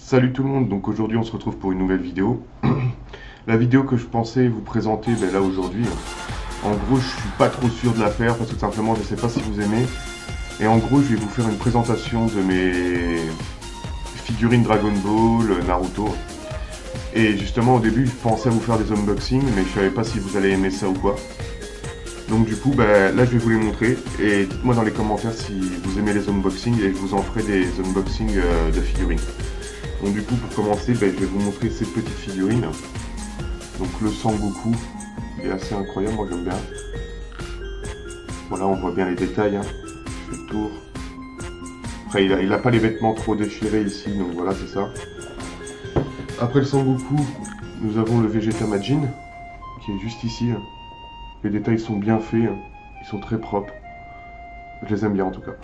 Salut tout le monde, donc aujourd'hui on se retrouve pour une nouvelle vidéo. La vidéo que je pensais vous présenter là aujourd'hui, en gros je suis pas trop sûr de la faire parce que tout simplement je sais pas si vous aimez. Et en gros je vais vous faire une présentation de mes figurines Dragon Ball, Naruto. Et justement au début je pensais vous faire des unboxings mais je savais pas si vous allez aimer ça ou quoi. Donc du coup là je vais vous les montrer et dites-moi dans les commentaires si vous aimez les unboxings et je vous en ferai des unboxings de figurines. Donc du coup pour commencer je vais vous montrer ces petites figurines. Donc le Sangoku est assez incroyable, moi j'aime bien. Voilà, on voit bien les détails, hein. Je fais le tour. Après il a pas les vêtements trop déchirés ici, donc voilà c'est ça. Après le Sangoku, nous avons le Vegeta Majin qui est juste ici. Les détails sont bien faits, ils sont très propres. Je les aime bien en tout cas.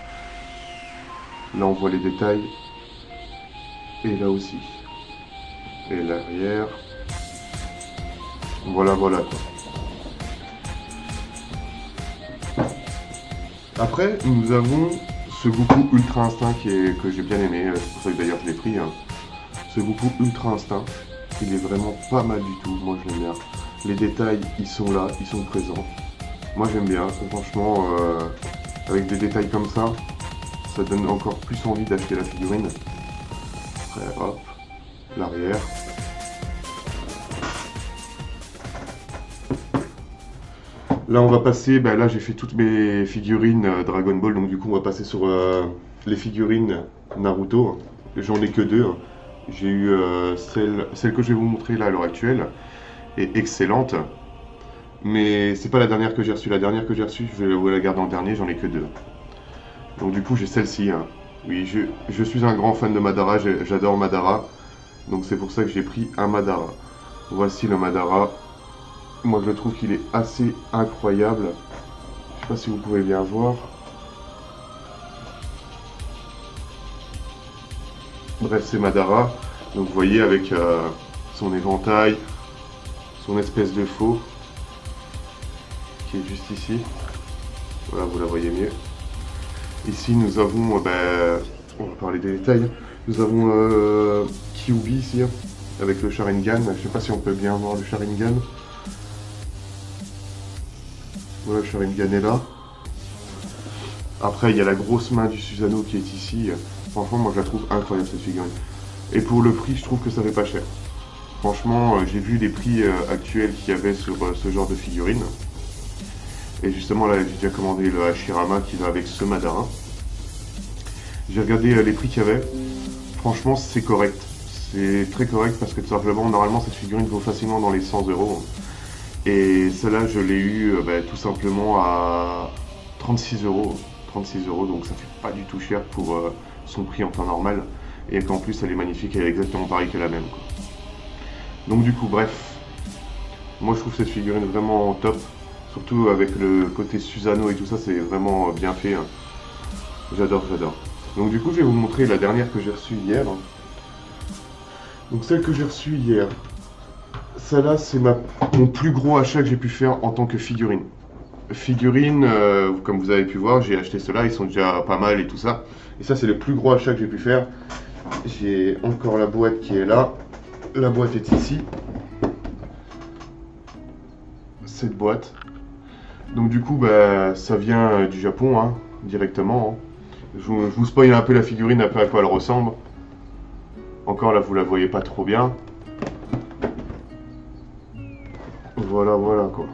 Là on voit les détails. Et là aussi. Et l'arrière. Voilà quoi. Après, nous avons ce Goku Ultra Instinct que j'ai bien aimé. C'est pour ça que d'ailleurs je l'ai pris. Ce Goku Ultra Instinct, il est vraiment pas mal du tout. Moi je l'aime bien. Les détails, ils sont là, ils sont présents. Moi j'aime bien. Franchement, avec des détails comme ça donne encore plus envie d'acheter la figurine. Après, hop, l'arrière. Là on va passer, là j'ai fait toutes mes figurines Dragon Ball, donc du coup on va passer sur les figurines Naruto. J'en ai que deux. J'ai eu celle que je vais vous montrer là à l'heure actuelle, est excellente. Mais c'est pas la dernière que j'ai reçue. La dernière que j'ai reçue, je vais vous la garder en dernier, j'en ai que deux. Donc du coup j'ai celle-ci. Oui, je suis un grand fan de Madara, j'adore Madara. Donc c'est pour ça que j'ai pris un Madara. Voici le Madara. Moi je trouve qu'il est assez incroyable. Je sais pas si vous pouvez bien voir. Bref, c'est Madara. Donc vous voyez avec son éventail, son espèce de faux qui est juste ici. Voilà, vous la voyez mieux. Ici nous avons, on va parler des détails. Nous avons Kyuubi ici avec le Sharingan. Je sais pas si on peut bien voir le Sharingan. Voilà, le Sharingan est là. Après, il y a la grosse main du Susanoo qui est ici. Franchement, moi je la trouve incroyable cette figurine. Et pour le prix, je trouve que ça fait pas cher. Franchement, j'ai vu les prix actuels qu'il y avait sur ce genre de figurine. Et justement, là, j'ai déjà commandé le Hashirama qui va avec ce Madara. J'ai regardé les prix qu'il y avait. Franchement, c'est correct. C'est très correct parce que tout simplement, normalement, cette figurine vaut facilement dans les 100 €. Et celle-là, je l'ai eu tout simplement à 36 €. 36 €, donc ça fait pas du tout cher pour son prix en temps normal. Et qu'en plus, elle est magnifique, elle est exactement pareille que la même, quoi. Donc du coup, bref. Moi, je trouve cette figurine vraiment top. Surtout avec le côté Susanoo et tout ça, c'est vraiment bien fait. J'adore. Donc du coup, je vais vous montrer la dernière que j'ai reçue hier. Donc celle que j'ai reçue hier. Celle-là, c'est mon plus gros achat que j'ai pu faire en tant que figurine. Figurine, comme vous avez pu voir, j'ai acheté ceux-là, ils sont déjà pas mal et tout ça. Et ça, c'est le plus gros achat que j'ai pu faire. J'ai encore la boîte qui est là. La boîte est ici. Cette boîte. Donc du coup, ça vient du Japon, directement. Je vous spoil un peu la figurine, un peu à quoi elle ressemble. Encore là, vous la voyez pas trop bien. Voilà quoi.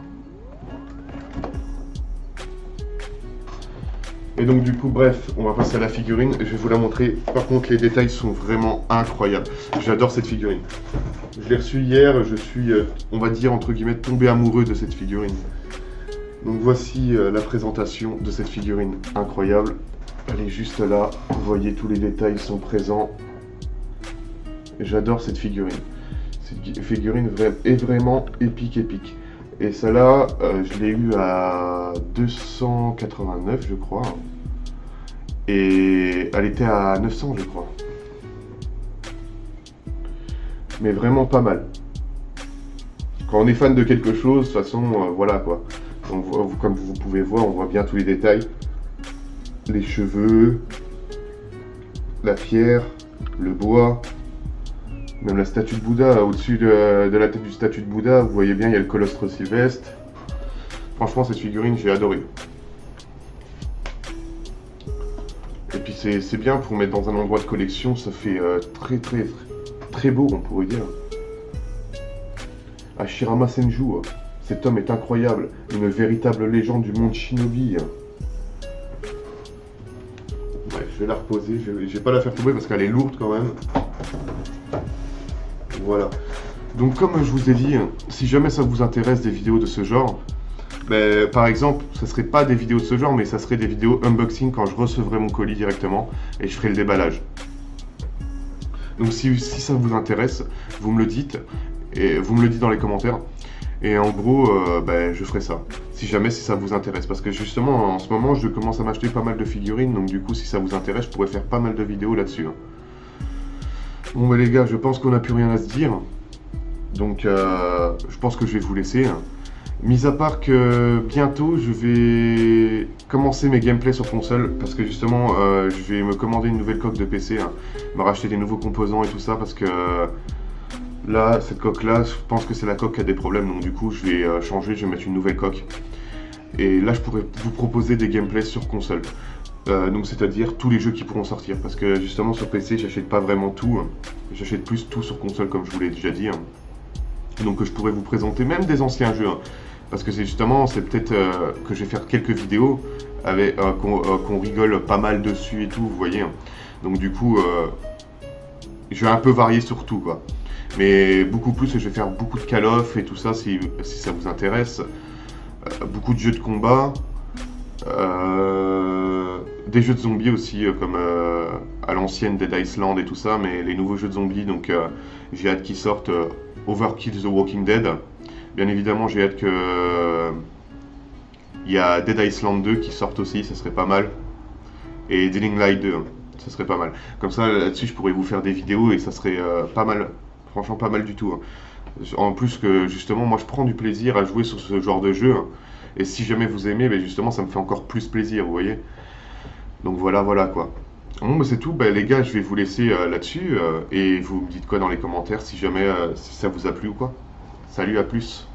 Et donc du coup, bref, on va passer à la figurine. Je vais vous la montrer. Par contre, les détails sont vraiment incroyables. J'adore cette figurine. Je l'ai reçue hier. Je suis, on va dire, entre guillemets, tombé amoureux de cette figurine. Donc voici la présentation de cette figurine incroyable. Elle est juste là. Vous voyez, tous les détails sont présents. J'adore cette figurine. Cette figurine est vraiment épique. Et celle-là, je l'ai eu à 289, je crois. Et elle était à 900, je crois. Mais vraiment pas mal. Quand on est fan de quelque chose, de toute façon, voilà quoi. Donc, comme vous pouvez voir, on voit bien tous les détails. Les cheveux, la pierre, le bois. Même la statue de Bouddha, au-dessus de la tête du statue de Bouddha, vous voyez bien, il y a le colostre sylvestre. Franchement, cette figurine, j'ai adoré. Et puis c'est bien pour mettre dans un endroit de collection, ça fait très beau, on pourrait dire. Hashirama Senju, cet homme est incroyable, une véritable légende du monde shinobi. Ouais, je vais la reposer, je vais pas la faire tomber parce qu'elle est lourde quand même. Voilà. Donc comme je vous ai dit, si jamais ça vous intéresse des vidéos de ce genre, ben, par exemple, ça serait pas des vidéos de ce genre, mais ça serait des vidéos unboxing quand je recevrai mon colis directement et je ferai le déballage. Donc si ça vous intéresse, vous me le dites, et vous me le dites dans les commentaires. Et en gros, ben, je ferai ça. Si ça vous intéresse. Parce que justement, en ce moment, je commence à m'acheter pas mal de figurines. Donc du coup, si ça vous intéresse, je pourrais faire pas mal de vidéos là-dessus. Bon, ben les gars, je pense qu'on n'a plus rien à se dire. Donc, je pense que je vais vous laisser. Mis à part que bientôt, je vais commencer mes gameplays sur console. Parce que justement, je vais me commander une nouvelle coque de PC. Me racheter des nouveaux composants et tout ça. Parce que... là, cette coque-là, je pense que c'est la coque qui a des problèmes, donc du coup, je vais changer, je vais mettre une nouvelle coque. Et là, je pourrais vous proposer des gameplays sur console. Donc, c'est-à-dire tous les jeux qui pourront sortir. Parce que justement, sur PC, j'achète pas vraiment tout. J'achète plus tout sur console, comme je vous l'ai déjà dit. Donc, je pourrais vous présenter même des anciens jeux. Parce que c'est justement, c'est peut-être que je vais faire quelques vidéos avec qu'on rigole pas mal dessus et tout, vous voyez. Donc, du coup, je vais un peu varier sur tout, quoi. Mais beaucoup plus, je vais faire beaucoup de Call of et tout ça si ça vous intéresse. Beaucoup de jeux de combat. Des jeux de zombies aussi, comme à l'ancienne Dead Island et tout ça. Mais les nouveaux jeux de zombies, donc j'ai hâte qu'ils sortent. Overkill The Walking Dead. Bien évidemment, j'ai hâte que... il y a Dead Island 2 qui sorte aussi, ça serait pas mal. Et Dying Light 2, ça serait pas mal. Comme ça, là-dessus, je pourrais vous faire des vidéos et ça serait pas mal. Franchement, pas mal du tout. En plus que, justement, moi, je prends du plaisir à jouer sur ce genre de jeu. Et si jamais vous aimez, ben, justement, ça me fait encore plus plaisir, vous voyez. Donc voilà, voilà, quoi. Bon, bah, c'est tout. Ben, les gars, je vais vous laisser là-dessus. Et vous me dites quoi dans les commentaires si jamais si ça vous a plu ou quoi. Salut, à plus.